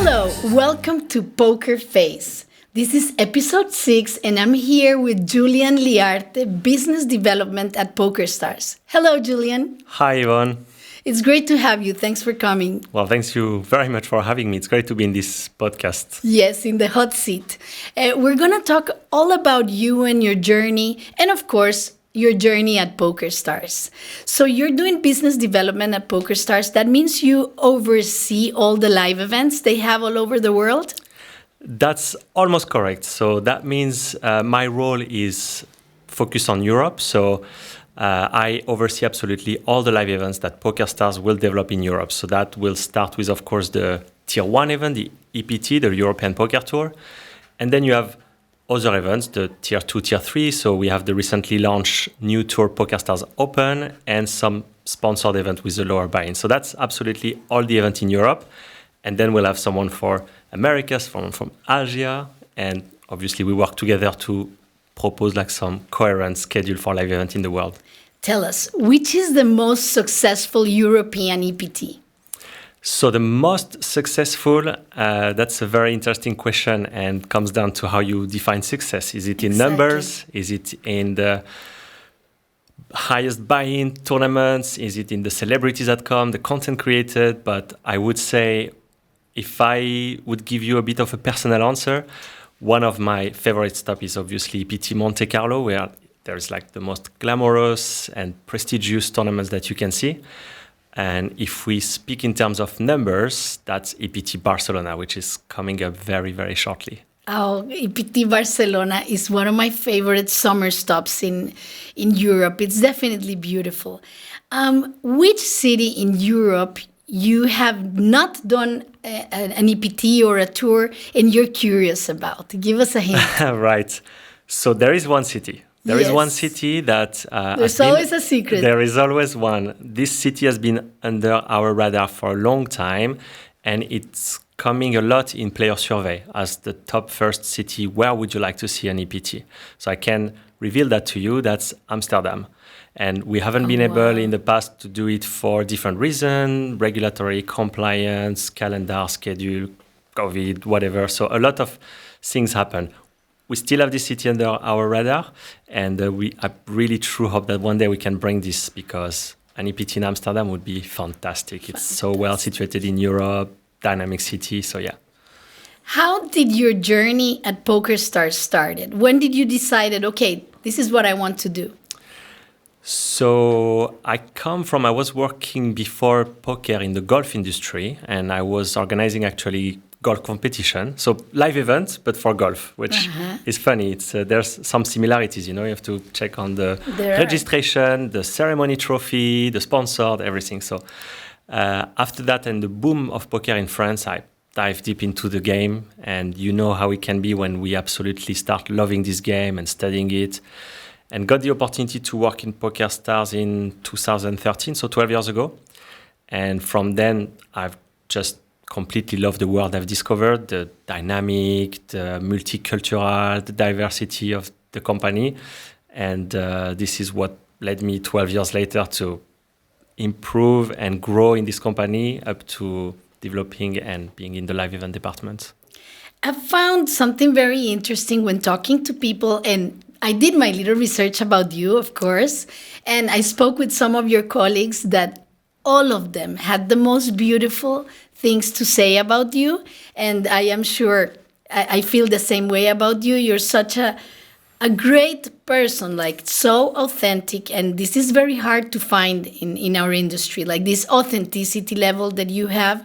Hello, welcome to Poker Face. This is episode 6 and I'm here with Julien Liarte, Business Development at PokerStars. Hello, Julian. Hi, Yvonne. It's great to have you. Thanks for coming. Well, thanks you very much for having me. It's great to be in this podcast. Yes, in the hot seat. We're going to talk all about you and your journey and, of course, your journey at PokerStars. So you're doing business development at PokerStars. That means you oversee all the live events they have all over the world? That's almost correct. So that means my role is focused on Europe. So I oversee absolutely all the live events that PokerStars will develop in Europe. So that will start with, of course, the Tier 1 event, the EPT, the European Poker Tour. And then you have other events, the Tier 2, Tier 3. So we have the recently launched new tour PokerStars Open and some sponsored event with the lower buy-in. So that's absolutely all the events in Europe. And then we'll have someone for Americas, from Asia. And obviously we work together to propose like some coherent schedule for live event in the world. Tell us, which is the most successful European EPT? So the most successful, that's a very interesting question and comes down to how you define success. Is it in numbers? Is it in the highest buy-in tournaments? Is it in the celebrities that come, the content created? But I would say, if I would give you a bit of a personal answer, one of my favorite stops is obviously EPT Monte Carlo, where there's like the most glamorous and prestigious tournaments that you can see. And if we speak in terms of numbers, that's EPT Barcelona, which is coming up very, very shortly. Oh, EPT Barcelona is one of my favorite summer stops in Europe. It's definitely beautiful. Which city in Europe you have not done an EPT or a tour and you're curious about? Give us a hint. Right. So there is one city. There is one city that... There's always a secret. There is always one. This city has been under our radar for a long time, and it's coming a lot in player survey as the top first city. Where would you like to see an EPT? So I can reveal that to you. That's Amsterdam. And we haven't been able in the past to do it for different reasons, regulatory compliance, calendar, schedule, COVID, whatever. So a lot of things happen. We still have this city under our radar, and I really true hope that one day we can bring this, because an EPT in Amsterdam would be fantastic. It's so well situated in Europe, dynamic city, so yeah. How did your journey at PokerStars started? When did you decide, okay, this is what I want to do? So I was working before poker in the golf industry, and I was organizing actually golf competition, so live events, but for golf, which is funny. It's there's some similarities, you have to check on the registration, the ceremony trophy, the sponsored, everything. So after that and the boom of poker in France, I dived deep into the game, and you know how it can be when we absolutely start loving this game and studying it, and got the opportunity to work in PokerStars in 2013, so 12 years ago. And from then, I've just completely love the world I've discovered, the dynamic, the multicultural, the diversity of the company. And this is what led me 12 years later to improve and grow in this company up to developing and being in the live event department. I found something very interesting when talking to people, and I did my little research about you, of course, and I spoke with some of your colleagues that all of them had the most beautiful things to say about you. And I am sure I feel the same way about you. You're such a great person, like so authentic. And this is very hard to find in our industry, like this authenticity level that you have.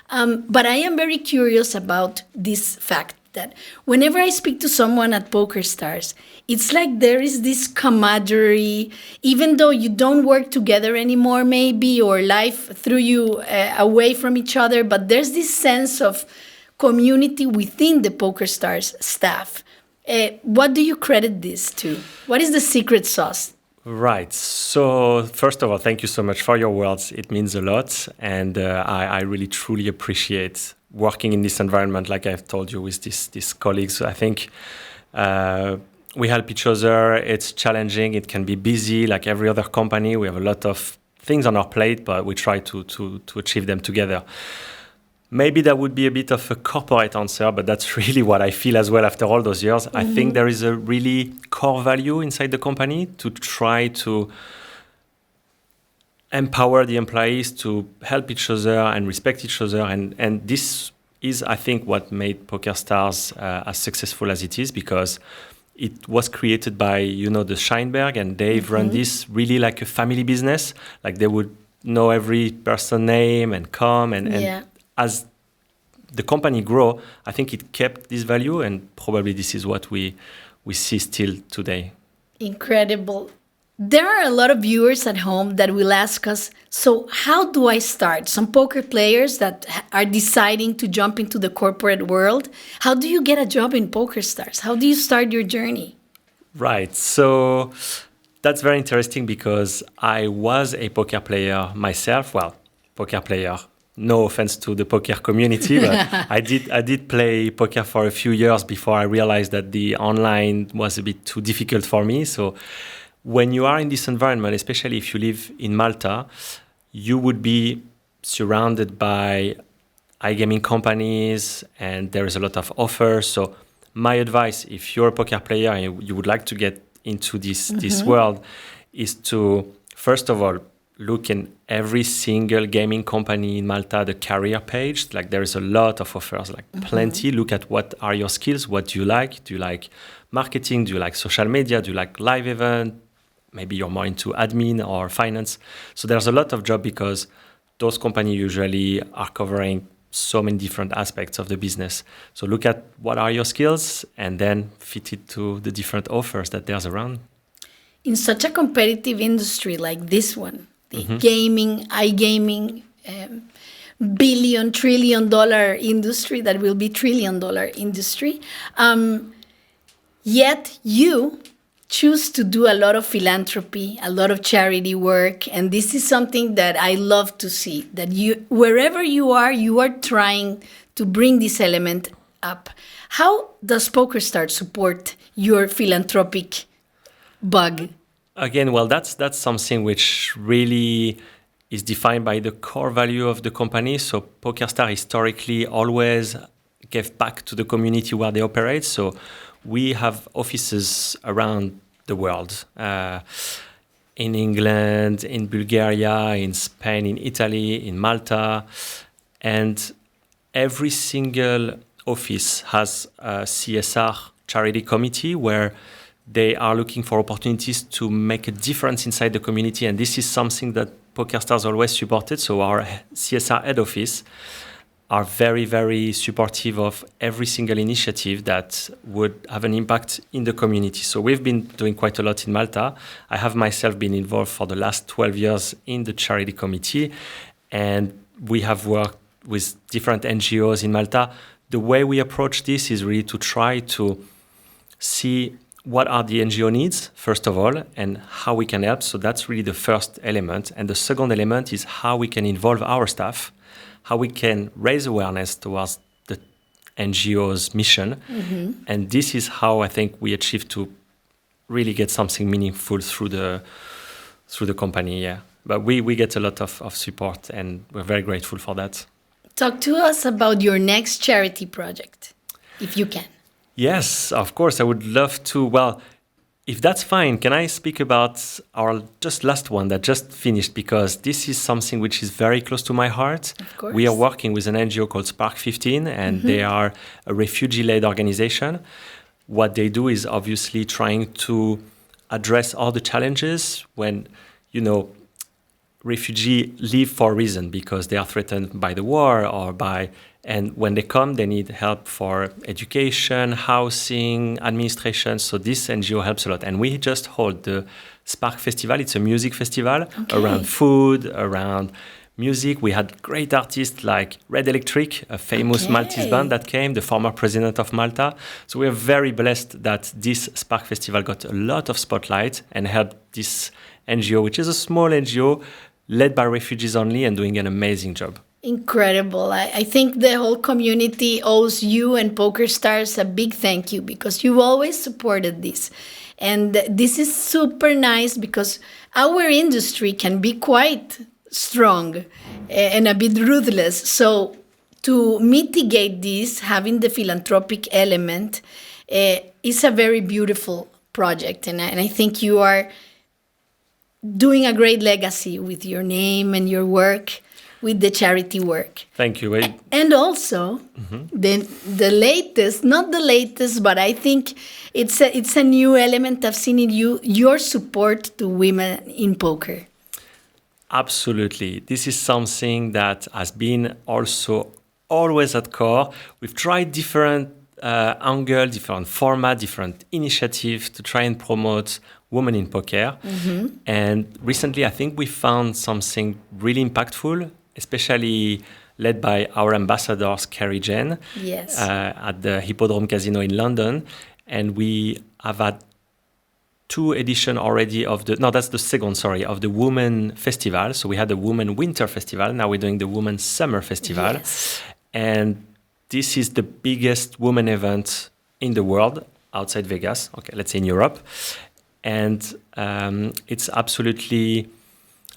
But I am very curious about this fact that whenever I speak to someone at PokerStars, it's like there is this camaraderie, even though you don't work together anymore maybe, or life threw you away from each other, but there's this sense of community within the PokerStars staff. What do you credit this to? What is the secret sauce? Right. So first of all, thank you so much for your words. It means a lot. And I really, truly appreciate working in this environment, like I've told you, with these colleagues. I think we help each other. It's challenging. It can be busy, like every other company. We have a lot of things on our plate, but we try to achieve them together. Maybe that would be a bit of a corporate answer, but that's really what I feel as well after all those years. I think there is a really core value inside the company to try to empower the employees to help each other and respect each other. And this is, I think, what made PokerStars as successful as it is, because it was created by, the Scheinberg, and they've run this really like a family business. Like they would know every person name and come and as the company grow, I think it kept this value, and probably this is what we see still today. Incredible. There are a lot of viewers at home that will ask us, so how do I start? Some poker players that are deciding to jump into the corporate world. How do you get a job in PokerStars? How do you start your journey? Right. So that's very interesting because I was a poker player myself. Well, poker player. No offense to the poker community, but I did play poker for a few years before I realized that the online was a bit too difficult for me. So when you are in this environment, especially if you live in Malta, you would be surrounded by iGaming companies and there is a lot of offers. So my advice, if you're a poker player and you would like to get into this world, is to, first of all, look in every single gaming company in Malta, the career page. Like there is a lot of offers, like plenty. Look at what are your skills, what do you like? Do you like marketing? Do you like social media? Do you like live event? Maybe you're more into admin or finance. So there's a lot of job because those companies usually are covering so many different aspects of the business. So look at what are your skills and then fit it to the different offers that there's around. In such a competitive industry like this one, the gaming, iGaming, billion, trillion-dollar industry that will be trillion-dollar industry, yet you choose to do a lot of philanthropy, a lot of charity work, and this is something that I love to see, that you, wherever you are trying to bring this element up. How does PokerStars support your philanthropic bug? Again, well, that's something which really is defined by the core value of the company. So PokerStars historically always gave back to the community where they operate. So we have offices around the world, in England, in Bulgaria, in Spain, in Italy, in Malta. And every single office has a CSR charity committee where they are looking for opportunities to make a difference inside the community. And this is something that PokerStars always supported. So our CSR head office are very, very supportive of every single initiative that would have an impact in the community. So we've been doing quite a lot in Malta. I have myself been involved for the last 12 years in the charity committee. And we have worked with different NGOs in Malta. The way we approach this is really to try to see what are the NGO needs, first of all, and how we can help. So that's really the first element. And the second element is how we can involve our staff, how we can raise awareness towards the NGO's mission. And this is how I think we achieve to really get something meaningful through the company, yeah. But we get a lot of support and we're very grateful for that. Talk to us about your next charity project, if you can. Yes, of course, I would love to. Well, if that's fine, can I speak about our just last one that just finished? Because this is something which is very close to my heart. Of course. We are working with an NGO called Spark 15, and they are a refugee-led organization. What they do is obviously trying to address all the challenges when, refugees leave for a reason because they are threatened by the war and when they come, they need help for education, housing, administration. So this NGO helps a lot. And we just hold the Spark Festival. It's a music festival around food, around music. We had great artists like Red Electric, a famous Maltese band that came, the former president of Malta. So we are very blessed that this Spark Festival got a lot of spotlight and helped this NGO, which is a small NGO led by refugees only and doing an amazing job. Incredible. I think the whole community owes you and PokerStars a big thank you because you've always supported this. And this is super nice because our industry can be quite strong and a bit ruthless. So to mitigate this, having the philanthropic element, is a very beautiful project. And I think you are doing a great legacy with your name and your work, with the charity work. Thank you. And also, the latest, not the latest, but I think it's a new element I've seen in you, your support to women in poker. Absolutely. This is something that has been also always at core. We've tried different angle, different format, different initiatives to try and promote women in poker. And recently, I think we found something really impactful, especially led by our ambassadors, Carrie Jane, Yes. at the Hippodrome Casino in London. And we have had 2 editions already of that's the second, of the Women Festival. So we had the Women Winter Festival. Now we're doing the Women Summer Festival. Yes. And this is the biggest women event in the world outside Vegas. Okay, let's say in Europe. And it's absolutely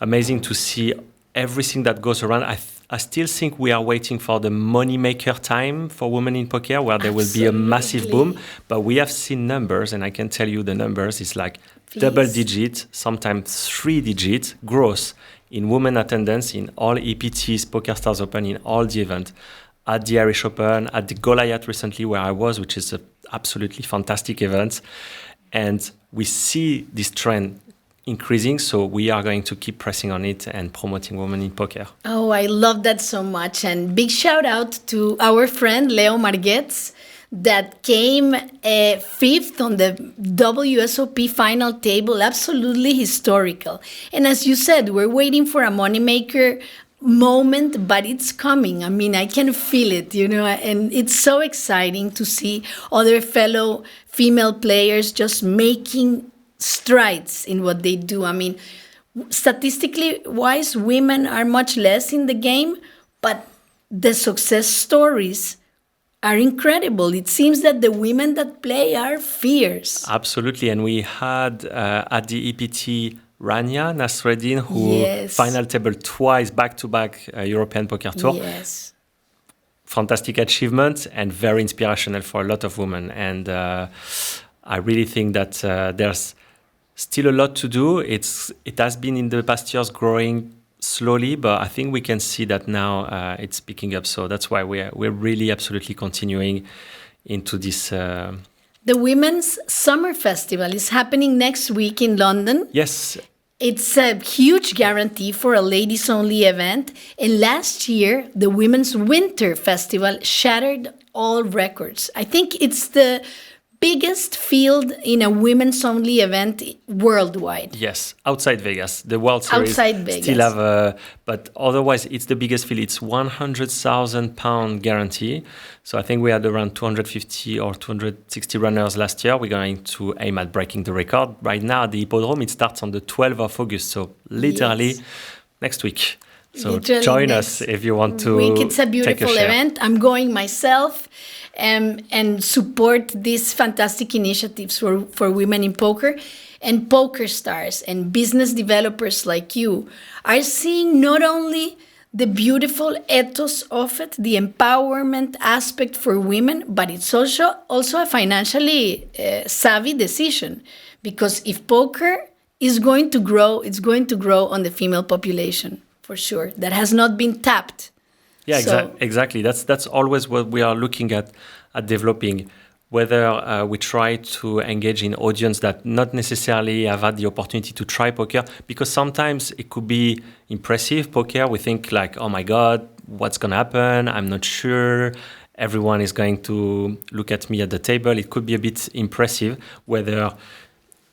amazing to see everything that goes around. I still think we are waiting for the moneymaker time for women in poker, where there will be a massive boom. But we have seen numbers, and I can tell you the numbers is like double digit, sometimes 3 digit growth in women attendance in all EPTs, PokerStars Open, in all the events. At the Irish Open, at the Goliath recently, where I was, which is an absolutely fantastic event. And we see this trend increasing, so we are going to keep pressing on it and promoting women in poker. Oh, I love that so much. And big shout out to our friend Leo Marguets that came 5th on the WSOP final table. Absolutely historical. And as you said, we're waiting for a moneymaker moment, but it's coming. I mean, I can feel it, and it's so exciting to see other fellow female players just making strides in what they do. I mean, statistically wise, women are much less in the game, but the success stories are incredible. It seems that the women that play are fierce. Absolutely. And we had at the EPT Rana Nasrein, who final table twice back-to-back European Poker Tour. Yes. Fantastic achievement and very inspirational for a lot of women. And I really think that there's still a lot to do. It has been in the past years growing slowly, but I think we can see that now it's picking up. So that's why we're really absolutely continuing into this. The Women's Summer Festival is happening next week in London. Yes. It's a huge guarantee for a ladies-only event. And last year, the Women's Winter Festival shattered all records. I think it's the biggest field in a women's-only event worldwide. Yes, outside Vegas. The World Series outside Vegas. Still have but otherwise it's the biggest field. It's £100,000 guarantee. So I think we had around 250 or 260 runners last year. We're going to aim at breaking the record. Right now at the Hippodrome, it starts on the 12th of August. So literally next week. So join us if you want to. It's a beautiful event. I'm going myself. And support these fantastic initiatives for women in poker. And PokerStars and business developers like you are seeing not only the beautiful ethos of it, the empowerment aspect for women, but it's also a financially savvy decision. Because if poker is going to grow, it's going to grow on the female population, for sure. That has not been tapped. Yeah, exactly. That's always what we are looking at developing, whether we try to engage in audience that not necessarily have had the opportunity to try poker, because sometimes it could be impressive, poker. We think like, oh my God, what's going to happen? I'm not sure. Everyone is going to look at me at the table. It could be a bit impressive, whether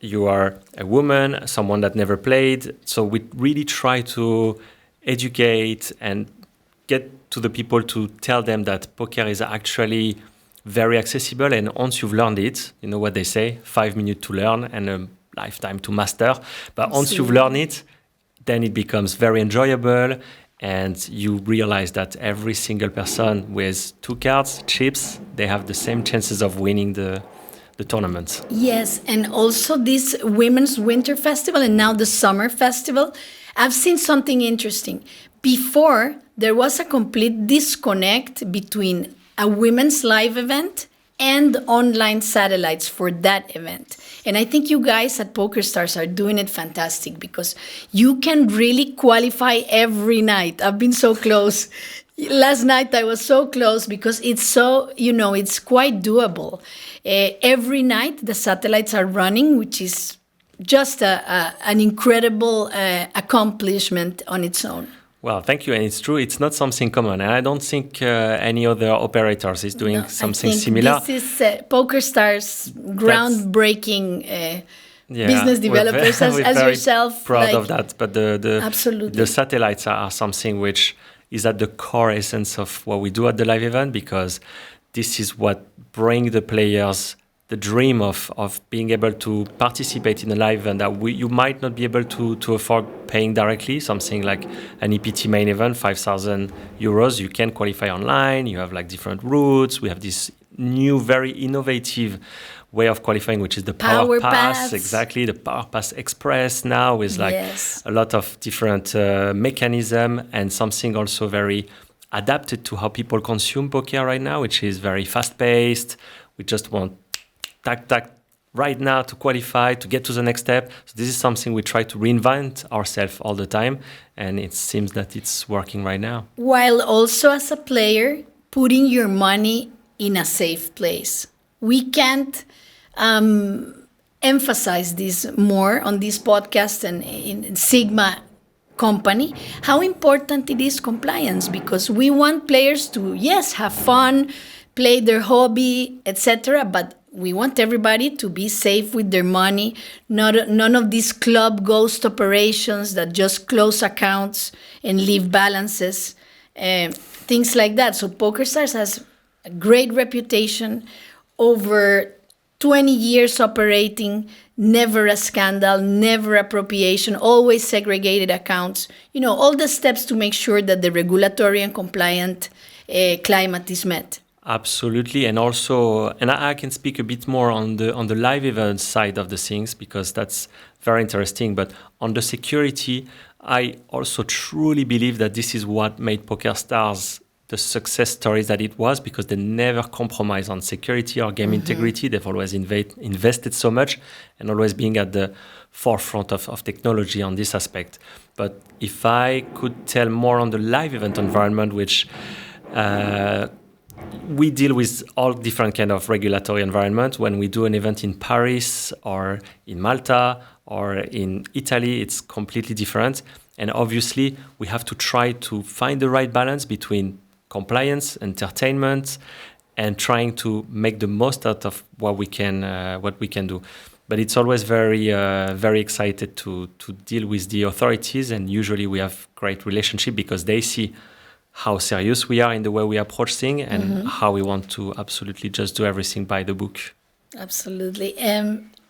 you are a woman, someone that never played. So we really try to educate and get to the people to tell them that poker is actually very accessible, and once you've learned it, you know what they say, 5 minutes to learn and a lifetime to master. But once you've learned it, then it becomes very enjoyable, and you realize that every single person with 2 cards, chips, they have the same chances of winning the tournament. Yes, and also this Women's Winter Festival and now the Summer Festival, I've seen something interesting. Before, there was a complete disconnect between a women's live event and online satellites for that event. And I think you guys at PokerStars are doing it fantastic because you can really qualify every night. I've been so close. Last night I was so close because it's so, it's quite doable. Every night the satellites are running, which is just an incredible accomplishment on its own. Well, thank you. And it's true, it's not something common. And I don't think any other operators is doing something similar. This is PokerStars groundbreaking business developers as yourself. Proud of that. But absolutely. The satellites are something which is at the core essence of what we do at the live event, because this is what brings the players the dream of being able to participate in a live event that you might not be able to afford paying directly. Something like an EPT main event, 5,000 euros. You can qualify online. You have like different routes. We have this new, very innovative way of qualifying, which is the Power Pass. Exactly, the Power Pass Express now with like a lot of different mechanism, and something also very adapted to how people consume poker right now, which is very fast-paced. We just want tack right now to qualify, to get to the next step. So this is something we try to reinvent ourselves all the time, and it seems that it's working right now. While also as a player, putting your money in a safe place. We can't emphasize this more on this podcast and in Sigma company, how important it is compliance, because we want players to, yes, have fun, play their hobby, etc., but we want everybody to be safe with their money. None of these club ghost operations that just close accounts and leave balances, things like that. So PokerStars has a great reputation, over 20 years operating, never a scandal, never appropriation, always segregated accounts. All the steps to make sure that the regulatory and compliant climate is met. Absolutely, and also, and I can speak a bit more on the live event side of the things, because that's very interesting. But on the security, I also truly believe that this is what made PokerStars the success stories that it was, because they never compromise on security or game integrity. They've always invested so much, and always being at the forefront of technology on this aspect. But if I could tell more on the live event environment, which we deal with all different kind of regulatory environment. When we do an event in Paris or in Malta or in Italy, it's completely different. And obviously, we have to try to find the right balance between compliance, entertainment, and trying to make the most out of what we can do. But it's always very excited to deal with the authorities, and usually we have great relationship because they see how serious we are in the way we approach things, and how we want to absolutely just do everything by the book. Absolutely.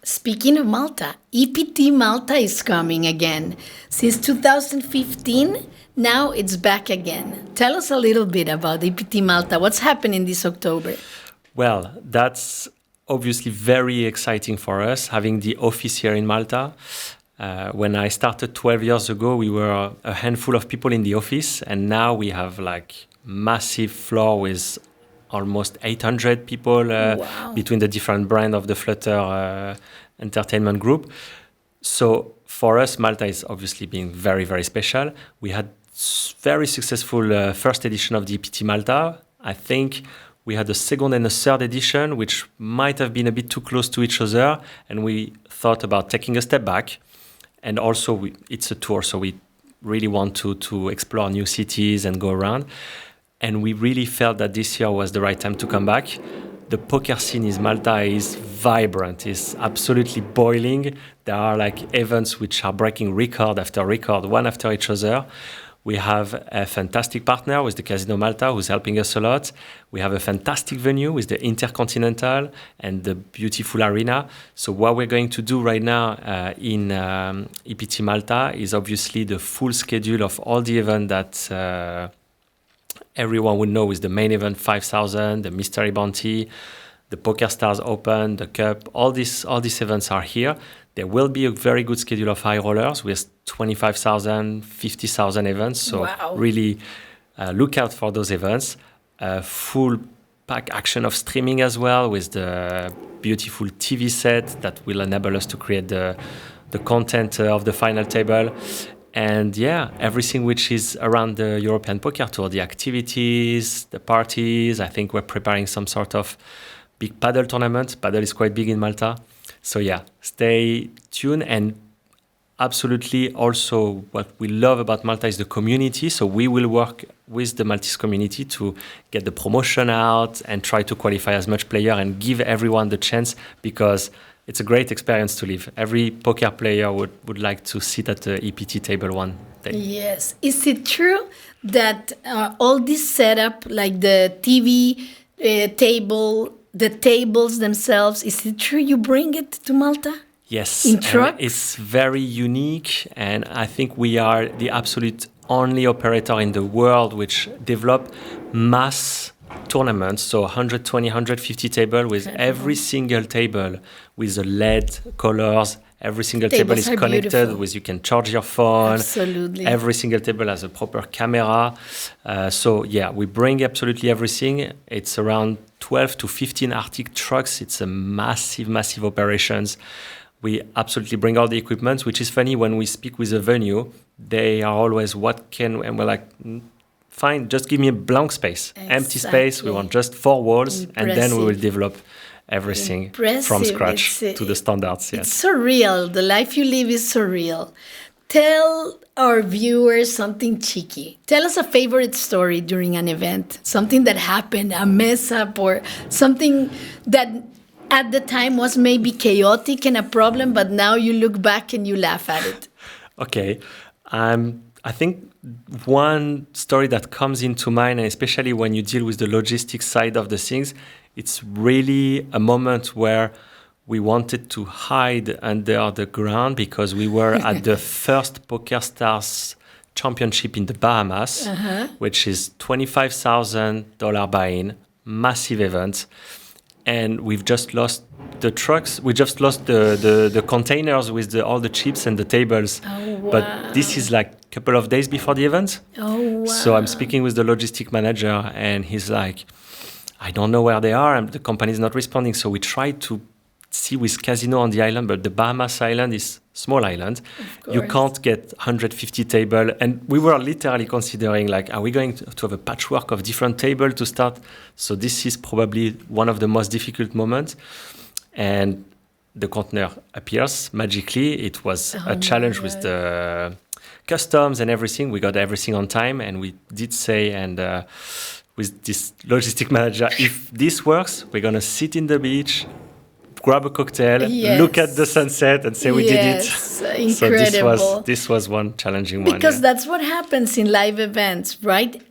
Speaking of Malta, EPT Malta is coming again. Since 2015, now it's back again. Tell us a little bit about EPT Malta. What's happening this October? Well, that's obviously very exciting for us, having the office here in Malta. When I started 12 years ago, we were a handful of people in the office, and now we have like massive floor with almost 800 people between the different brands of the Flutter Entertainment group. So for us, Malta is obviously being very, very special. We had very successful first edition of the EPT Malta. I think we had a second and a third edition, which might have been a bit too close to each other, and we thought about taking a step back. And also, it's a tour, so we really want to explore new cities and go around. And we really felt that this year was the right time to come back. The poker scene in Malta is vibrant, is absolutely boiling. There are like events which are breaking record after record, one after each other. We have a fantastic partner with the Casino Malta who's helping us a lot. We have a fantastic venue with the Intercontinental and the beautiful arena. So what we're going to do right now in EPT Malta is obviously the full schedule of all the events that everyone would know, is the main event 5,000, the Mystery Bounty, the PokerStars Open, the Cup. All these events are here. There will be a very good schedule of high rollers with 25,000, 50,000 events. So really Look out for those events. Full pack action of streaming as well, with the beautiful TV set that will enable us to create the content of the final table. And yeah, everything which is around the European Poker Tour, the activities, the parties. I think we're preparing some sort of big paddle tournament. Paddle is quite big in Malta. So yeah, stay tuned. And absolutely also what we love about Malta is the community. So we will work with the Maltese community to get the promotion out and try to qualify as much player and give everyone the chance, because it's a great experience to live. Every poker player would like to sit at the EPT table one day. Yes. Is it true that all this setup, like the TV table, the tables themselves, is it true you bring it to Malta? Yes. In trucks? It's very unique, and I think we are the absolute only operator in the world which develop mass tournaments, so 120, 150 table with every single table with the LED colors. Every single table is connected beautiful. with, you can charge your phone. Absolutely. Every single table has a proper camera. So yeah, we bring absolutely everything. It's around 12 to 15 Arctic trucks. It's a massive, massive operations. We absolutely bring all the equipment, which is funny when we speak with a venue. They are always, and we're like, fine, just give me a blank space, empty space. We want just 4 walls, and then we will develop everything from scratch to the standards. Yes. It's surreal. The life you live is surreal. Tell our viewers something cheeky. Tell us a favorite story during an event, something that happened, a mess up, or something that at the time was maybe chaotic and a problem, but now you look back and you laugh at it. Okay. I think one story that comes into mind, and especially when you deal with the logistics side of the things, it's really a moment where we wanted to hide under the ground because we were at the first PokerStars championship in the Bahamas, which is $25,000 buy-in, massive event. And we've just lost the trucks. We just lost the containers with all the chips and the tables. Oh, wow. But this is like a couple of days before the event. Oh, wow. So I'm speaking with the logistic manager, and he's like, I don't know where they are, and the company is not responding. So we tried to see with casino on the island, but the Bahamas island is small island. You can't get 150 table. And we were literally considering, like, are we going to have a patchwork of different table to start? So this is probably one of the most difficult moments. And the container appears magically. It was a challenge with the customs and everything. We got everything on time, and we did say, and with this logistic manager, if this works, we're going to sit in the beach, grab a cocktail, look at the sunset, and say we did it. Incredible. So this was one challenging one. Because that's what happens in live events, right?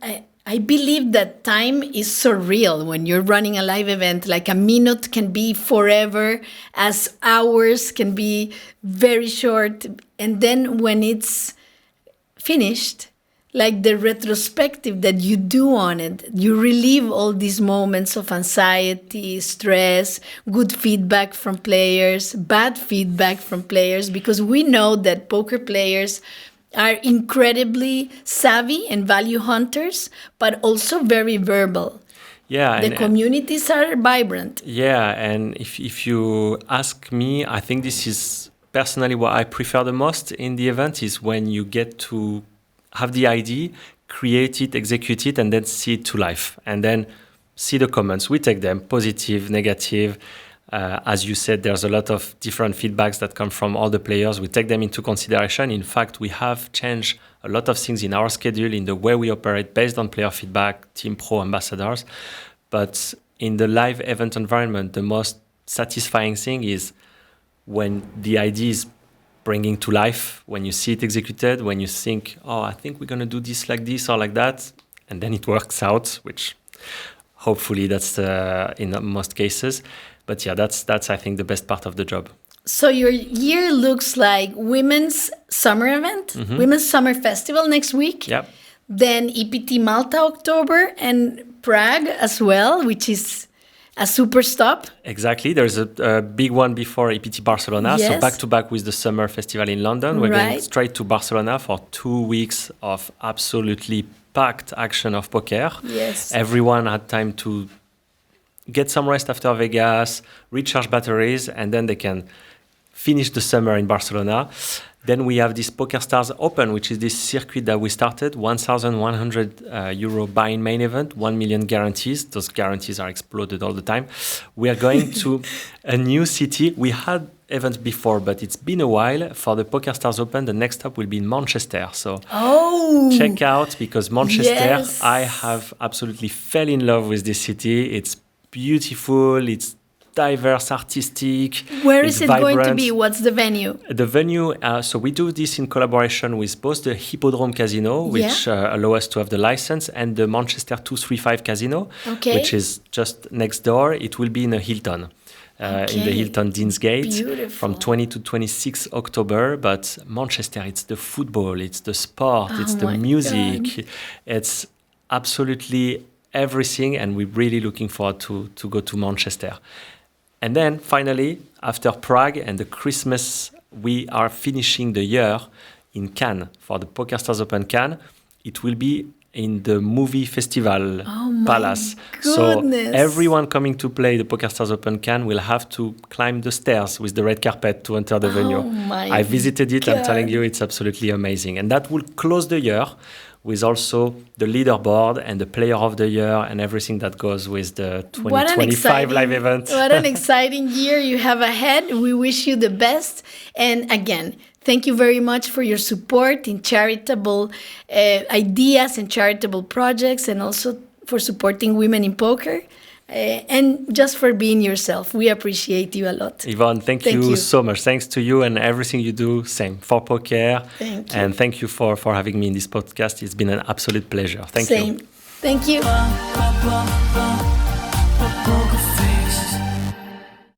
I believe that time is surreal when you're running a live event. Like a minute can be forever, as hours can be very short. And then when it's finished, like the retrospective that you do on it, you relive all these moments of anxiety, stress, good feedback from players, bad feedback from players, because we know that poker players are incredibly savvy and value hunters, but also very verbal. Yeah, the communities are vibrant. Yeah, and if you ask me, I think this is personally what I prefer the most in the event, is when you get to have the idea, create it, execute it, and then see it to life. And then see the comments. We take them, positive, negative. As you said, there's a lot of different feedbacks that come from all the players. We take them into consideration. In fact, we have changed a lot of things in our schedule, in the way we operate based on player feedback, team pro, ambassadors. But in the live event environment, the most satisfying thing is when the idea is bringing to life, when you see it executed, when you think, oh, I think we're going to do this like this or like that, and then it works out, which hopefully that's in most cases. But yeah, that's I think the best part of the job. So your year looks like Women's Summer Event, Women's Summer Festival next week. Yep. Then EPT Malta October, and Prague as well, which is a super stop. Exactly. There's a big one before EPT Barcelona. Yes. So back to back with the summer festival in London. We're going straight to Barcelona for 2 weeks of absolutely packed action of poker. Yes. Everyone had time to get some rest after Vegas, recharge batteries, and then they can finish the summer in Barcelona. Then we have this PokerStars Open, which is this circuit that we started, 1,100 euro buy-in main event, 1 million guarantees. Those guarantees are exploded all the time. We are going to a new city. We had events before, but it's been a while. For the PokerStars Open, the next stop will be in Manchester. So check out, because Manchester, Yes. I have absolutely fell in love with this city. It's beautiful. It's diverse, artistic. Where it's is it going to vibrant. be? What's the venue? The venue, so we do this in collaboration with both the Hippodrome Casino, which allow us to have the license, and the Manchester 235 Casino, Okay. which is just next door. It will be in a Hilton, in the Hilton Deansgate, Beautiful. from 20 to 26 October. But Manchester, it's the football, it's the sport, it's the my music. God. It's absolutely everything, and we're really looking forward to go to Manchester. And then finally, after Prague and the Christmas, we are finishing the year in Cannes for the PokerStars Open Cannes. It will be in the movie festival palace. So goodness. everyone coming to play the PokerStars Open Cannes will have to climb the stairs with the red carpet to enter the venue. I visited it. I'm telling you, it's absolutely amazing. And that will close the year with also the leaderboard and the player of the year and everything that goes with the 2025 live event. What an exciting year you have ahead. We wish you the best. And again, thank you very much for your support in charitable ideas and charitable projects, and also for supporting women in poker. And just for being yourself. We appreciate you a lot. Yvonne, thank you so much. Thanks to you and everything you do. Same for poker. Thank you. And thank you for having me in this podcast. It's been an absolute pleasure. Thank you. Thank you.